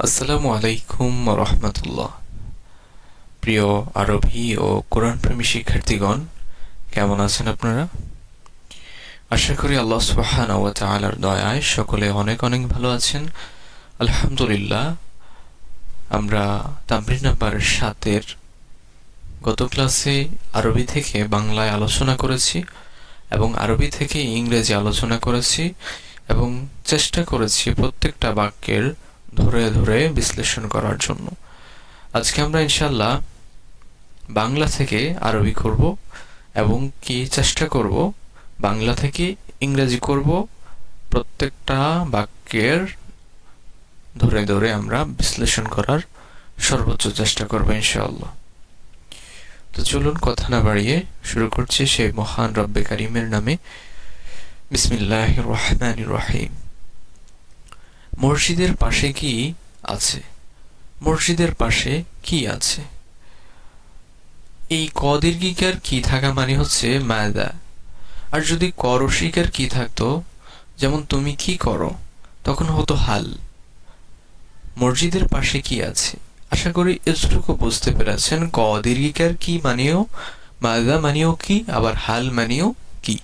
আসসালামু আলাইকুম রহমতুল্লাহ। প্রিয় আরবি ও কোরআন প্রেমী শিক্ষার্থীগণ, কেমন আছেন আপনারা? আশা করি আল্লাহ সুবহানাহু ওয়া তাআলার দয়ায় সকলে অনেক অনেক ভালো আছেন। আলহামদুলিল্লাহ। আমরা তামরিন নাম্বার 7-এর গত ক্লাসে আরবি থেকে বাংলায় আলোচনা করেছি এবং আরবি থেকে ইংরেজি আলোচনা করেছি এবং চেষ্টা করেছি প্রত্যেকটা বাক্যের ধরে ধরে বিশ্লেষণ করার জন্য। আজকে আমরা ইনশাআল্লাহ বাংলা থেকে আরবি করব এবং কি চেষ্টা করব বাংলা থেকে ইংরেজি করব। প্রত্যেকটা বাক্যের ধরে ধরে আমরা বিশ্লেষণ করার সর্বোচ্চ চেষ্টা করব ইনশাআল্লাহ। তো চলুন কথা না বাড়িয়ে শুরু করছি সেই মহান রব্বে কারিমের নামে। বিসমিল্লাহির রহমানির রহিম। মসজিদের পাশে কি আছে? মসজিদের পাশে কি আছে? এই ক দীর্ঘিকার কি থাকা মানে হচ্ছে মাদা। আর যদি করশিকার কি থাকতো, যেমন তুমি কি করো, তখন হতো হাল। মসজিদের পাশে কি আছে? আশা করি এতটুকু বুঝতে পেরেছেন। ক দীর্ঘিকার কি মানেও মাদা মানেও কি, আবার হাল মানেও কি।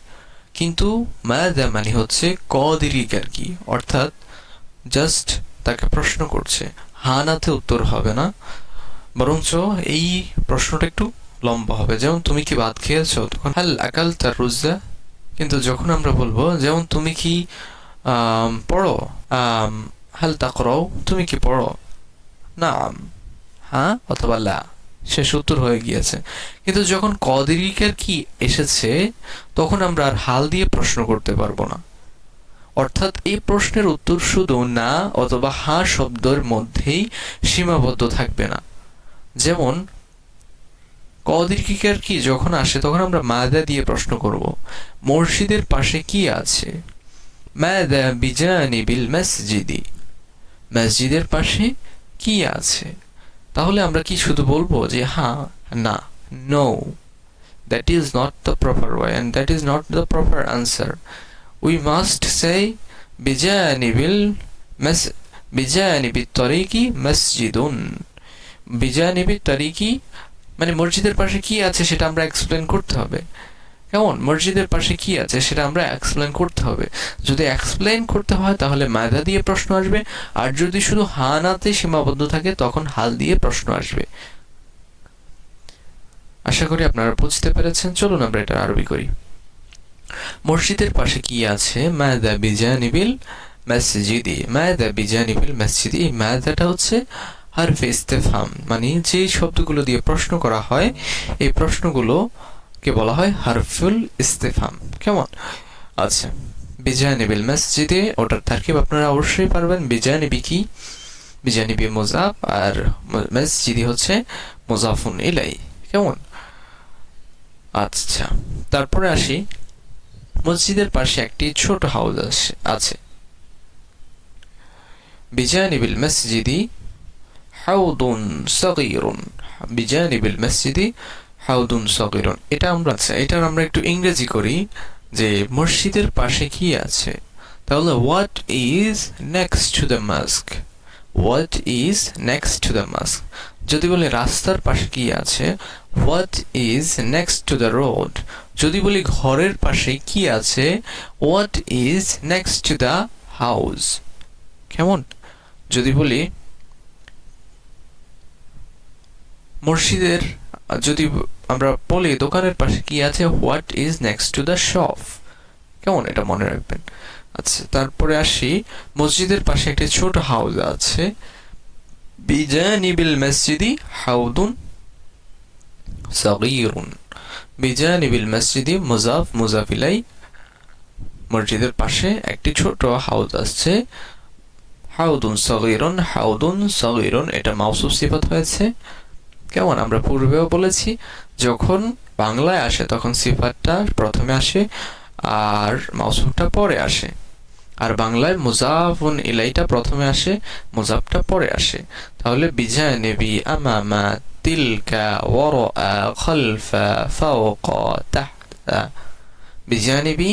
কিন্তু মাদা মানে হচ্ছে ক দীর্ঘিকার কি, অর্থাৎ জাস্ট তাকে প্রশ্ন করছে, হানাতে উত্তর হবে না, বরঞ্চ এই প্রশ্নটা একটু লম্বা হবে। যেমন তুমি কি ভাত খেয়েছো, তখন হাল আকাল তার রুজা। কিন্তু যখন আমরা বলবো যেমন তুমি কি পড়ো, হাল তাকরাও, তুমি কি পড়ো, নাম, হ্যাঁ অথবা লা, শেষ উত্তর হয়ে গিয়েছে। কিন্তু যখন ক দীর্ঘিকার কি এসেছে, তখন আমরা আর হাল দিয়ে প্রশ্ন করতে পারবো না। অর্থাৎ এই প্রশ্নের উত্তর শুধু না অথবা হা শব্দের মধ্যেই সীমাবদ্ধ থাকবে না। যেমন ক দীর্ঘিকার কি যখন আসে, তখন আমরা মাদা দিয়ে প্রশ্ন করব। মসজিদের পাশে কি আছে? মাদা বিজানিবিল মসজিদি। মসজিদের পাশে কি আছে? তাহলে আমরা কি শুধু বলবো যে হ্যাঁ, না, no? That is not the proper way and that is not the proper answer. We must say بجانب الطريق مسجد. بجانب الطريق মানে মসজিদের পাশে কি আছে সেটা আমরা এক্সপ্লেন করতে হবে। কেমন? মসজিদের পাশে কি আছে সেটা আমরা এক্সপ্লেন করতে হবে। যদি এক্সপ্লেন করতে হয় তাহলে মাদা দিয়ে প্রশ্ন আসবে, আর যদি শুধু হানাতে সীমাবদ্ধ থাকে তখন হাল দিয়ে প্রশ্ন আসবে। আশা করি আপনারা বুঝতে পেরেছেন। চলুন আমরা এটা আরবি করি। মসজিদের পাশে কি আছে? মাদা বিজানিবিল মসজিদি। মাদা বিজানিবিল মসজিদি। এই মাদাটা হচ্ছে হারফে ইস্তেফহাম, মানে যে শব্দগুলো দিয়ে প্রশ্ন করা হয় এই প্রশ্নগুলোকে বলা হয় হারফুল ইস্তেফহাম। কেমন? আচ্ছা, বিজানিবিল মসজিদে, ওটার তারকিব আপনারা অবশ্যই পারবেন। বিজানিবি কি? বিজানিবি মুজাফ, আর মসজিদি হচ্ছে মুজাফুন ইলাই। কেমন? আচ্ছা, তারপরে আসি, মসজিদের পাশে একটি ছোট হাউস আছে। বিজানিবিল মসজিদি হাউদুন সগীরুন। বিজানিবিল মসজিদি হাউদুন সগীরুন। এটার আমরা একটু ইংরেজি করি যে মসজিদের পাশে কি আছে। তাহলে what is next to the mosque? What is next to the mosque. যদি বলি রাস্তার পাশে কি আছে, what is next to the road. যদি বলি ঘরের পাশে কি আছে, what is next to the house. কেমন? যদি বলি মসজিদের, যদি আমরা বলি দোকানের পাশে কি আছে, what is next to the shop. কেমন? এটা মনে রাখবেন। আচ্ছা, তারপরে আসি, মসজিদের পাশে একটি ছোট হাউস আছে। বিজানিবিল মসজিদি হাউদুন সগীরুন। বিজানিবিল মসজিদি মুজাফ মুজাফ ইলাই। মসজিদের পাশে একটি ছোট হাউস আছে। হাউদুন সগীরুন, হাউদুন সগীরুন, এটা মাউসুফ সিফাত হয়েছে। কেমন? আমরা পূর্বেও বলেছি যখন বাংলায় আসে তখন সিফাতটা প্রথমে আসে আর মাউসুফটা পরে আসে, আর বাংলায় মুজাফুন ইলাইটা প্রথমে আসে, মুজাফটা পরে আসে। তাহলে বিজানিবি আমামা তিলকা ওয়ারা খালফা ফাওকা তাহতা। বিজানিবি,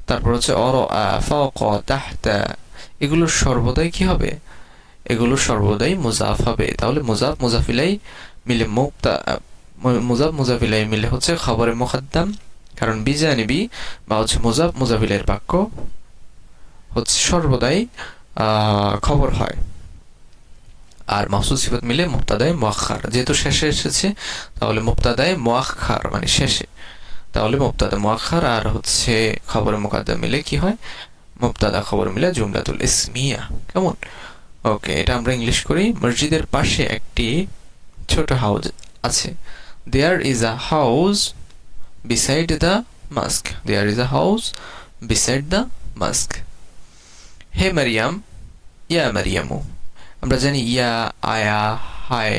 তারপর হচ্ছে ওয়ারা ফাওকা তাহতা, এগুলো সর্বদাই কি হবে? এগুলো সর্বদাই মুজাফ হবে। তাহলে মুজাফ মুজাফ ইলাই মিলে মুজাফ মুজাফ ইলাই মিলে হচ্ছে খবরে মুকদ্দাম, কারণ বিজানিবি বা হচ্ছে মুজাফ মুজাফ ইলাইয়ের বাক্য হচ্ছে সর্বদাই খবর হয়। আর মাহসুস সিফাত মিলে মুবতাদায়ে মুআখখার, যেহেতু শেষে এসেছে তাহলে মুবতাদায়ে মুআখখার মানে শেষে, তাহলে মুবতাদা মুআখখার আর হচ্ছে খবরে মুকদ্দাম মিলে কি হয়, মুবতাদা খবর মিলে জুমলাতুল ইসমিয়া। কেমন? ওকে, এটা আমরা ইংলিশ করি। মসজিদের পাশে একটি ছোট হাউস আছে। There is a house beside the mosque. There is a house beside the mosque. Hey Mariam, ইয়া মারিয়ামু। আমরা জানি ইয়া, আয়া, হায়,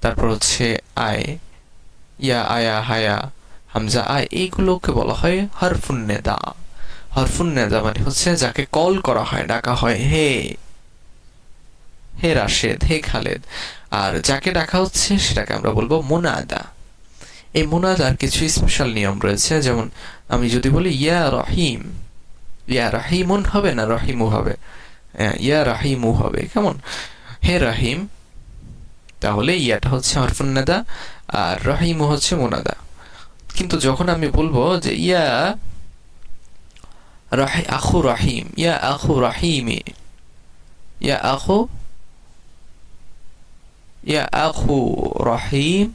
তারপর হচ্ছে আয়, ইয়া, আয়া, হায়া, হামজা, আয়, এইগুলোকে বলা হয় হরফুন নেদা। হরফুন নেদা মানে হচ্ছে যাকে কল করা হয়, ডাকা হয়, হে হে রাশেদ, হে খালেদ। আর যাকে ডাকা হচ্ছে সেটাকে আমরা বলবো মুনাদা। এই মুনাদার কিছু স্পেশাল নিয়ম রয়েছে, যেমন আমি যদি বলি ইয়া রহিম, ইয়া রাহিমুন হবে না, রহিমু হবে, ইয়া রাহিমু হবে। কেমন? হে রাহিম, তাহলে ইয়াটা হচ্ছে হরফুন নেদা আর রহিমু হচ্ছে মুনাদা। কিন্তু যখন আমি বলবো যে ইয়া আখু রাহিম, ইয়া আখু রাহিমি, ইয়া আখু রাহিম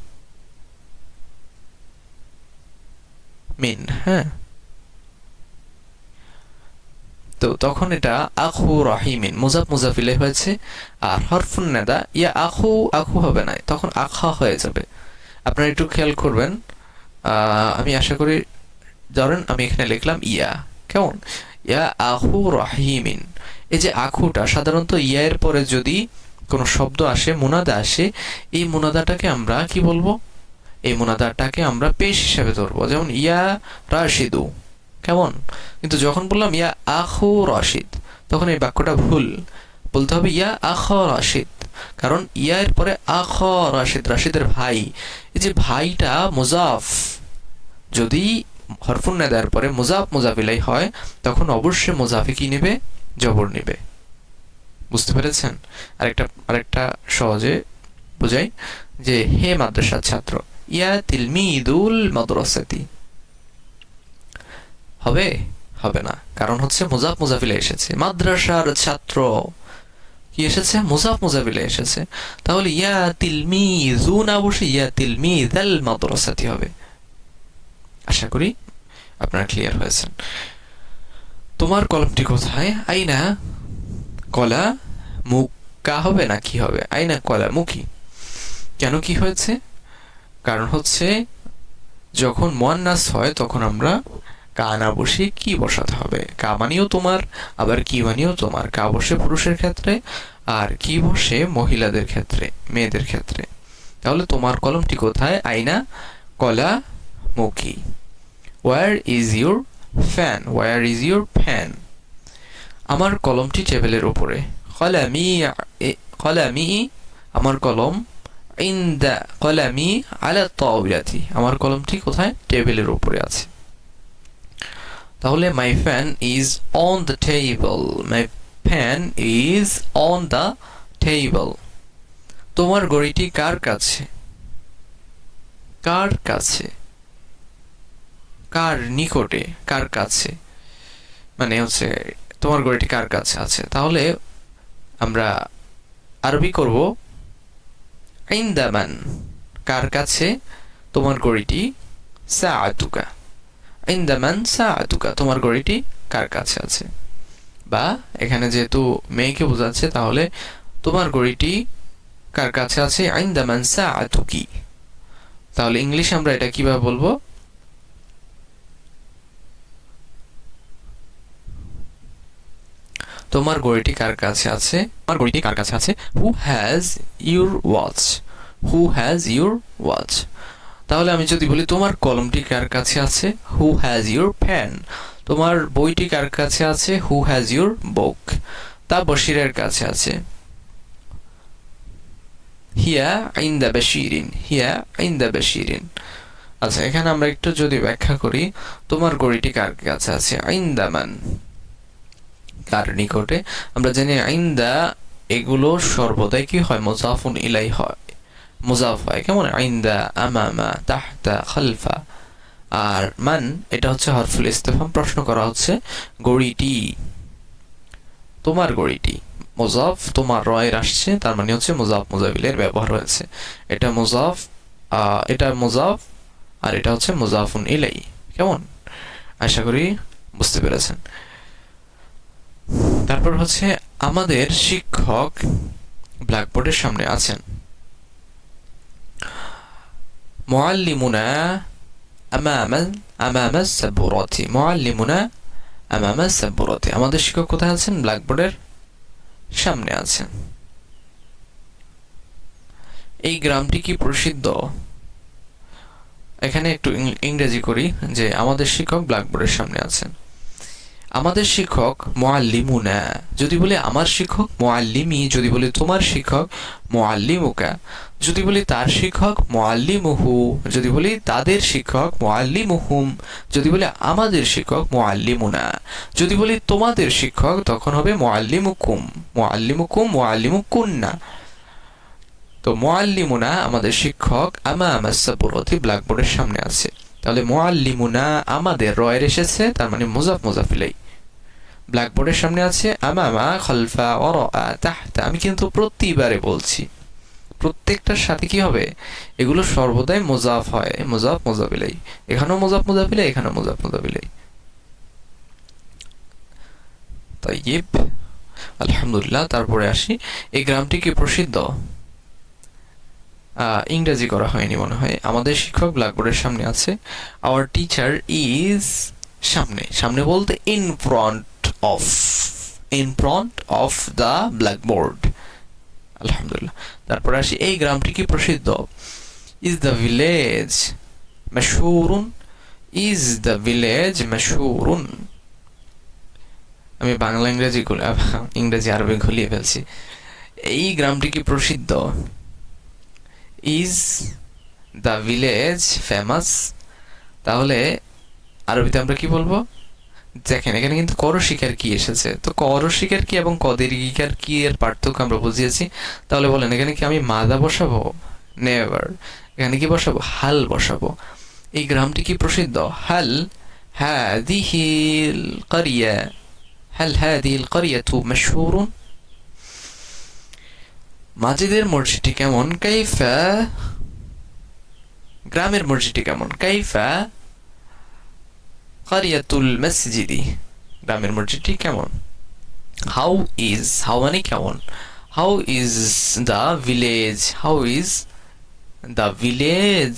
মিন, হ্যাঁ, তো তখন এটা আখু রাহিমিন মুজাফ মুজাফ ইলাইহি হয়েছে, আর হরফুন নেদা ইয়া আখু, আখু হবে না, তখন আখা হয়ে যাবে। আপনারা একটু খেয়াল করবেন, আমি আশা করি, ধরেন আমি এখানে লিখলাম ইয়া, কেমন, ইয়া আখু রাহিমিন। এই যে আখুটা সাধারণত ইয়া এর পরে যদি কোনো শব্দ আসে, মুনাদা আসে, এই মুনাদাটাকে আমরা কি বলবো, এই মুনাদাটাকে আমরা পেশ হিসাবে ধরবো, যেমন ইয়া রাশিদু। কেমন? কিন্তু যখন বললাম ইয়া আখু রাশিদ, তখন এই বাক্যটা ভুল, বলতে হবে ইয়া আখ রাশিদ, কারণ ইয়া এর পরে আখ রাশিদ, রাশিদের ভাই। এই যে ভাইটা মুজাফ, যদি হরফুন নেদার পরে মুজাফ মুজাফ ইলাই হয়, তখন অবশ্যই মুজাফে কি নেবে, জবর নেবে। বুঝতে পেরেছেন? আরেকটা সহজে বোঝাই, যে হে মাদ্রাসার ছাত্র, ইয়া তিলমিদুল মাদ্রাসাতি। হবে? হবে না, কারণ হচ্ছে মুজাফ মুজাফিলে এসেছে। মাদ্রাসার ছাত্র কি এসেছে? মুজাফ মুজাফিলে এসেছে। তাহলে ইয়া তিলমিজু না বসে ইয়া তিলমিজাল মাদ্রাসাতি হবে। আশা করি আপনারা ক্লিয়ার হয়েছেন। তোমার কলমটি কোথায়? আইনা কলা মুকা হবে না কি হবে? আইনা কলা মুকি। কেন কি হয়েছে? কারণ হচ্ছে যখন মুয়ান্নাস হয় তখন আমরা কা না বসে কি বসাতে হবে। কা মানেও তোমার, আবার কি মানেও তোমার। কা বসে পুরুষের ক্ষেত্রে আর কি বসে মহিলাদের ক্ষেত্রে, মেয়েদের ক্ষেত্রে। তাহলে তোমার কলমটি কোথায়? আইনা কলা মুকি। Where is your fan? Where is your pen? আমার কলমটি টেবিলের উপরে। কলামি আমার কলম। ইনদা কলামি আলা তাওলাতি আমার কলমটি কোথায়? টেবিলের উপরে আছে। তাহলে my pen is on the table. My pen is on the table. তোমার ঘড়িটি কার কাছে? কার কাছে, কার নিকটে, কার কাছে, মানে হচ্ছে তোমার ঘড়িটি কার কাছে আছে। তাহলে আমরা আরবি করব ইনদামান, কার কাছে তোমার ঘড়িটি, সাআতুকা। ইনদামান সাআতুকা তোমার ঘড়িটি কার কাছে আছে। বা এখানে যেহেতু মেয়েকে বোঝাচ্ছে, তাহলে তোমার ঘড়িটি কার কাছে আছে? ইনদামান সাআতুকি। তাহলে ইংলিশে আমরা এটা কিভাবে বলবো? তোমার ঘড়িটি কার কাছে আছে? তোমার ঘড়িটি কার কাছে আছে? Who has your watch? Who has your watch. তাহলে আমি যদি বলি তোমার কলমটি কার কাছে আছে? Who has your pen. তোমার বইটি কার কাছে আছে? Who has your book. তা বশিরের কাছে আছে। হিয়া ইনদা বাশিরিন। হিয়া ইনদা বাশিরিন। আচ্ছা, এখানে আমরা একটু যদি ব্যাখ্যা করি, তোমার ঘড়িটি কার কাছে আছে? ইনদা মান, কার নিকটে। আমরা জানি ইনদা এগুলো সর্বদাই কি হয়, মুজাফুন ইলাই হয়, মুজাফ হয়। কেমন, ইনদা, আমামা, তাহতা, খালফা। আর মান, এটা হচ্ছে হরফুল ইস্তেফহাম, প্রশ্ন করা হচ্ছে গড়িটি, তোমার গড়িটি। মুজাফ, তোমার রয়ের আসছে, তার মানে হচ্ছে মুজাফ মুজাফিলের ব্যবহার হয়েছে। এটা মুজাফ, এটা মুজাফ, আর এটা হচ্ছে মুজাফুন ইলাই। কেমন, আশা করি বুঝতে পেরেছেন। তারপর হচ্ছে আমাদের শিক্ষক ব্ল্যাকবোর্ডের সামনে আছেন। মুআল্লিমুনা আমামা সাবুরাতি, মুআল্লিমুনা আমামা সাবুরাতি, আমাদের শিক্ষক কোথায় আছেন, ব্ল্যাকবোর্ডের সামনে আছেন। এই গ্রামটি কি প্রসিদ্ধ? এখানে একটু ইংরেজি করি, যে আমাদের শিক্ষক ব্ল্যাকবোর্ডের সামনে আছেন। আমাদের শিক্ষক মুআল্লিমুনা, যদি বলি আমার শিক্ষক মুআল্লিমি, যদি বলি তোমার শিক্ষক মুআল্লিমুকা, যদি বলি তার শিক্ষক মুআল্লিমুহু, যদি বলি তাদের শিক্ষক মুআল্লিমুহুম, যদি বলি আমাদের শিক্ষক মুআল্লিমুনা, যদি বলি তোমাদের শিক্ষক তখন হবে মুআল্লিমুকুম, মুআল্লিমুকুম, মুআল্লিমুকুন্না। তো মুআল্লিমুনা আমাদের শিক্ষক, আমামা সাবুরাতি ব্ল্যাকবোর্ডের সামনে আছে। তাহলে মুআল্লিমুনা আমাদের রয়ের এসেছে, তার মানে মুজাফ মুজাফ ইলাই, ব্ল্যাকবোর্ডের সামনে আছে, আমামা, খালফা, ওয়ারা, তাহতা। আমি কিন্তু প্রতিবারে বলছি, প্রত্যেকটার সাথে কি হবে, এগুলো সর্বদাই মুজাফ হয়, মুজাফ মুজাফ ইলাই। এখানেও মুজাফ মুজাফ ইলাই, এখানেও মুজাফ মুজাফ ইলাই। তাইয়্যিব, আলহামদুলিল্লাহ। তারপরে আসি, এই গ্রামটি কি প্রসিদ্ধ? ইংরেজি করা হয়নি মনে হয়। আমাদের শিক্ষক ব্ল্যাকবোর্ডের সামনে আছে। আওয়ার টিচার ইজ, সামনে, সামনে বলতে in front of, in front of the blackboard. আলহামদুলিল্লাহ। তারপরে আসি, এই গ্রামটি কি প্রসিদ্ধ? ইজ দ্য ভিলেজ মাশহুরুন, ইজ দ্য ভিলেজ মাশহুরুন। আমি বাংলা ইংরেজি আরবি ঘুলিয়ে ফেলছি। এই গ্রামটি কি প্রসিদ্ধ? Is the village famous. তাহলে আরবিতে আমরা কি বলবো? দেখেন, এখানে কিন্তু করশিকার কি এসেছে, তো করশিকার কি এবং কদেরিকার কি এর পার্থক্য আমরা বুঝিয়েছি। তাহলে বলেন, এখানে কি আমি মাদা বসাবো? নেভার। এখানে কি বসাবো? হাল বসাবো। এই গ্রামটি কি প্রসিদ্ধ? হাল হাদিহিল কারিয়া, হাল হাদিহিল কারিয়াতু মাশহুরুন। মাজিদের মসজিদটি কেমন? কাইফা, গ্রামের মসজিদটি কেমন? কাইফা কারিয়াতুল মসজিদি, গ্রামের মসজিদটি কেমন? হাউ ইজ, হাউ মানে কেমন, how is the village, how is the village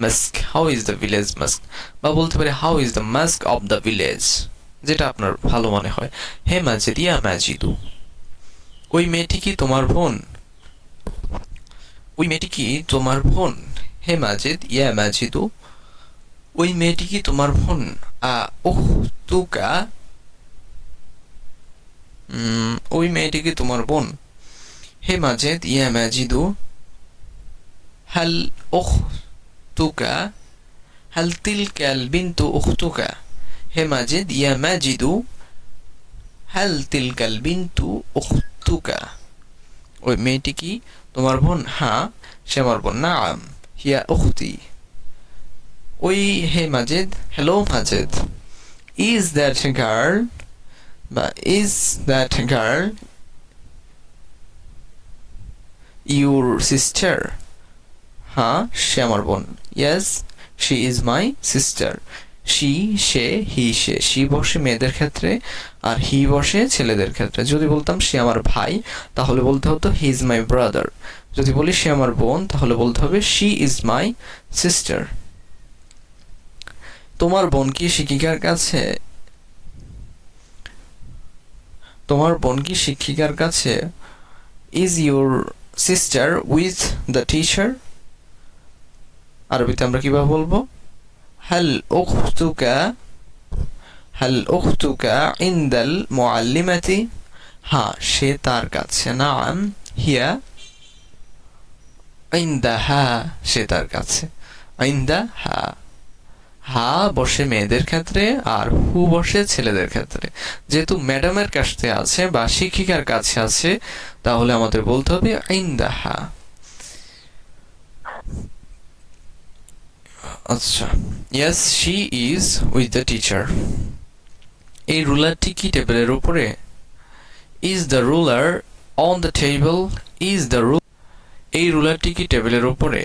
mosque, how is the village mosque. বা বলতে পারি how is the mosque of the village, যেটা আপনার ভালো মনে হয়। হে মাজিদ, ইয়া মাজিদু। ওই মেয়েটি কি তোমার বোন? ওই মেয়েটি কি তোমার বোন? হে মাজিদ, ইয়া মাজিদু। ওই মেয়েটি কি তোমার বোন? উখতুকা, ওই মেয়েটি কি তোমার বোন? হে মাজিদ, ইয়া মাজিদু। হাল উখতুকা, হাল তিলকাল বিনতু উখতুকা। হে মাজিদ, ইয়া মাজিদু, হাল তিলকাল বিনতু উখতুকা। ওই মেয়েটি কি তোমার বোন? হ্যাঁ, সে আমার বোন। নাআম হিয়া উখতি। ওই, hey Majid, hello Majid. Is that girl, বা is that girl your sister? হ্যাঁ, সে আমার বোন। Yes, she is my sister. She, সে, হি, সে। শি বসে মেয়েদের ক্ষেত্রে, আর হি বসে ছেলেদের ক্ষেত্রে। যদি বলতাম সে আমার ভাই, তাহলে বলতে হতো হি ইজ মাই ব্রাদার। যদি বলি সে আমার বোন, তাহলে বলতে হবে শি ইজ মাই সিস্টার। তোমার বোন কি শিক্ষিকার কাছে? তোমার বোন কি শিক্ষিকার কাছে? Is your sister with the teacher? আরবিতে আমরা কিভাবে বলবো? হাল উখতুকা, হাল উখতুকা ইনদাল মুআল্লিমাতি? হ্যাঁ, সে তার কাছে। নাআম হিয়া ইনদাহা, সে তার কাছে। ইনদাহা, হা বসে মেয়েদের ক্ষেত্রে আর হু বসে ছেলেদের ক্ষেত্রে। যেহেতু ম্যাডামের কাছে আছে বা শিক্ষিকার কাছে আছে, তাহলে আমাদের বলতে হবে ইনদাহা। আচ্ছা, yes she is with the teacher. এই রুলারটি কি টেবিলের উপরে? Is the ruler on the table? Is the ruler, এই রুলারটি কি টেবিলের উপরে?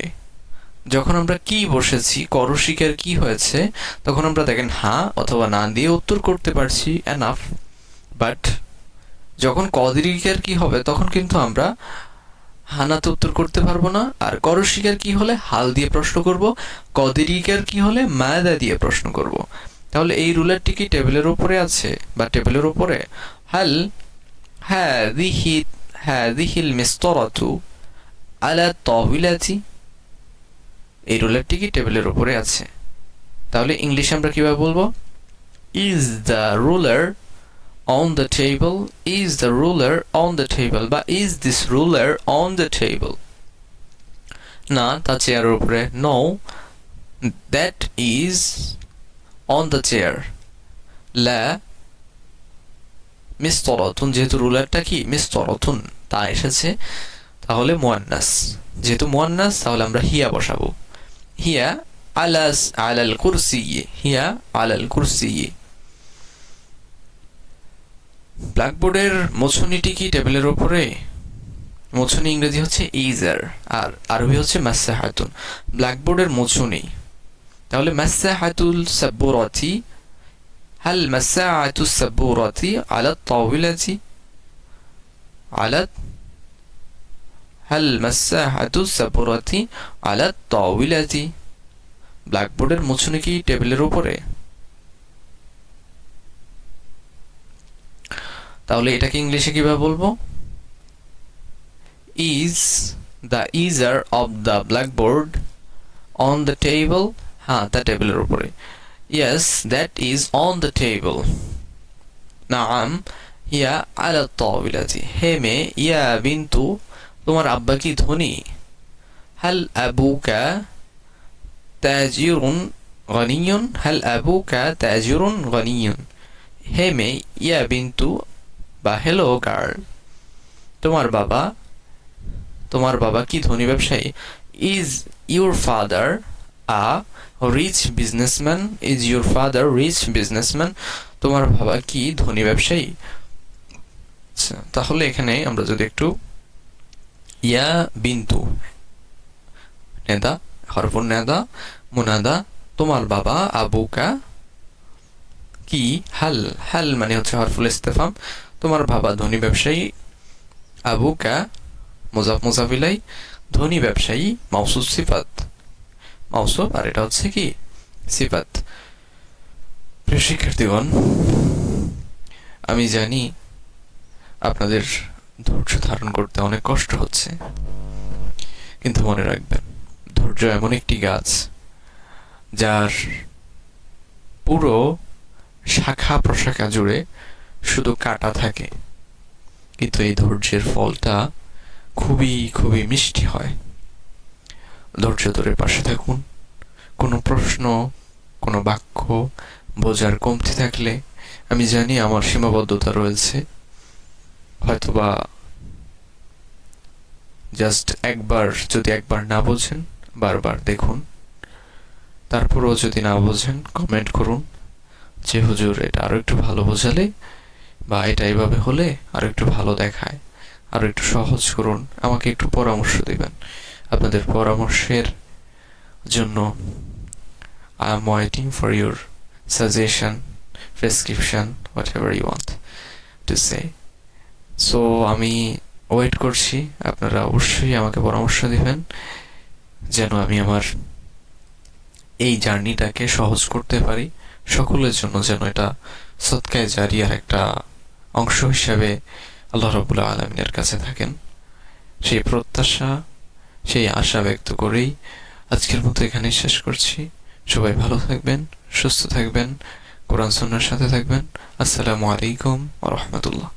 যখন আমরা কি বসেছি, করশিকার কি হয়েছে, তখন আমরা দেখেন হ্যাঁ অথবা না দিয়ে উত্তর করতে পারছি, এনাফ। বাট যখন কদরিকার কি হবে, তখন কিন্তু আমরা হানাতে উত্তর করতে পারবো না। আর করশিকার কি হলে হাল দিয়ে প্রশ্ন করব, কদরিকার কি হলে মায়দা দিয়ে প্রশ্ন করব। তাহলে এই রুলারটি কি টেবিলের উপরে আছে বা টেবিলের উপরে? হাল হাদিহি হাদিহিল মিসতারাতু আলা তাওইলাতি, এই রুলারটি কি টেবিলের উপরে আছে। তাহলে ইংলিশে আমরা কিভাবে বলবো? Is the ruler on the table? Is the ruler on the table? বা is this ruler on the table? না, তা চেয়ারের উপরে। No, that is on the chair. লা মিসতারাতুন, যেহেতু রুলারটা কি মিসতারাতুন তা এসেছে, তাহলে মুয়ান্নাস। যেহেতু মুয়ান্নাস তাহলে আমরা হিয়া বসাবো। হিয়া আলাল কুরসি, হিয়া আলাল কুরসি। ব্ল্যাকবোর্ডের মোছনিটি কি টেবিলের উপরে? মোছনি ইংরেজি হচ্ছে ইজার আর আরবি হচ্ছে মাসাহাতুন। ব্ল্যাকবোর্ডের মোছনি, তাহলে মাসাহাতুল সাব্বুরাতি, হাল মাসাহাতুস সাব্বুরাতি আলা তাওইলাতি, আলা হাল মাসাহাতুস সাব্বুরাতি আলা তাওইলাতি। ব্ল্যাকবোর্ডের মোছনি কি টেবিলের উপরে? তাহলে এটাকে ইংলিশে কিভাবে বলবো? Is the eraser of the blackboard on the table? হ্যাঁ, তা টেবিলের উপরে। Yes, that is on the table. নাআম হিয়া আলা তাওইলাতি। হে মেয়ে, ইয়া বিন্তু, তোমার আব্বা কি ধনী? হাল আবুকা তাজিরুন গনিয়ুন? হাল আবুকা তাজিরুন গনিয়ুন। হে মেয়ে, ইয়া বিন্তু বা হ্যালো গার্ল, তোমার বাবা কি ধনী ব্যবসায়ী? Is your father a rich businessman? Is your father rich businessman? তোমার বাবা কি ধনী ব্যবসায়ী? আচ্ছা, তাহলে এখানে আমরা যদি একটু ইয়া বিন্তু নেদা, হরফুন নেদা, মুনাদা, তোমার বাবা, আবুকা কি, হাল, হাল মানে হচ্ছে হরফুল ইস্তেফাম, তোমার বাবা ধনী ব্যবসায়ী, আবুকা মুজাফ মুজাফ ইলাই, ধনী ব্যবসায়ী মাউসুফ সিফাত, মাউসুফ আর এটা হচ্ছে কি সিফাত। প্রিয় শিক্ষার্থীগণ, আমি জানি আপনাদের ধৈর্য ধারণ করতে অনেক কষ্ট হচ্ছে, কিন্তু মনে রাখবেন ধৈর্য এমন একটি গাছ যার পুরো শাখা প্রশাখা জুড়ে শুধু কাটা থাকে, কিন্তু এই ধৈর্যের ফলটা খুবই খুবই মিষ্টি হয়। ধৈর্য ধরে পাশে থাকুন। কোনো প্রশ্ন, কোনো বাক্য বোঝার কমতি থাকলে আমি জানি আমার সীমাবদ্ধতা রয়েছে, হয়তোবা জাস্ট যদি একবার না বোঝেন বারবার দেখুন, তারপরেও যদি না বোঝেন কমেন্ট করুন যে হুজুর এটা আরো একটু ভালো বোঝালে বা এটা এইভাবে হলে আরো একটু ভালো দেখায়, আরো একটু সহজ করুন, আমাকে একটু পরামর্শ দিবেন। আপনাদের পরামর্শের জন্য I am waiting for your suggestion, prescription, whatever you want to say. So আমি ওয়েট করছি, আপনারা অবশ্যই আমাকে পরামর্শ দিবেন যেন আমি আমার এই জার্নিটাকে সহজ করতে পারি, সকলের জন্য যেন এটা সদকায়ে জারিয়ার একটা অংশ হিসাবে আল্লাহ রাব্বুল আলামিনের কাছে থাকেন, সেই প্রত্যাশা, সেই আশা ব্যক্ত করেই আজকের মতো এখানে শেষ করছি। সবাই ভালো থাকবেন, সুস্থ থাকবেন, কোরআন সুন্নাহর সাথে থাকবেন। আসসালামু আলাইকুম ওয়া রাহমাতুল্লাহ।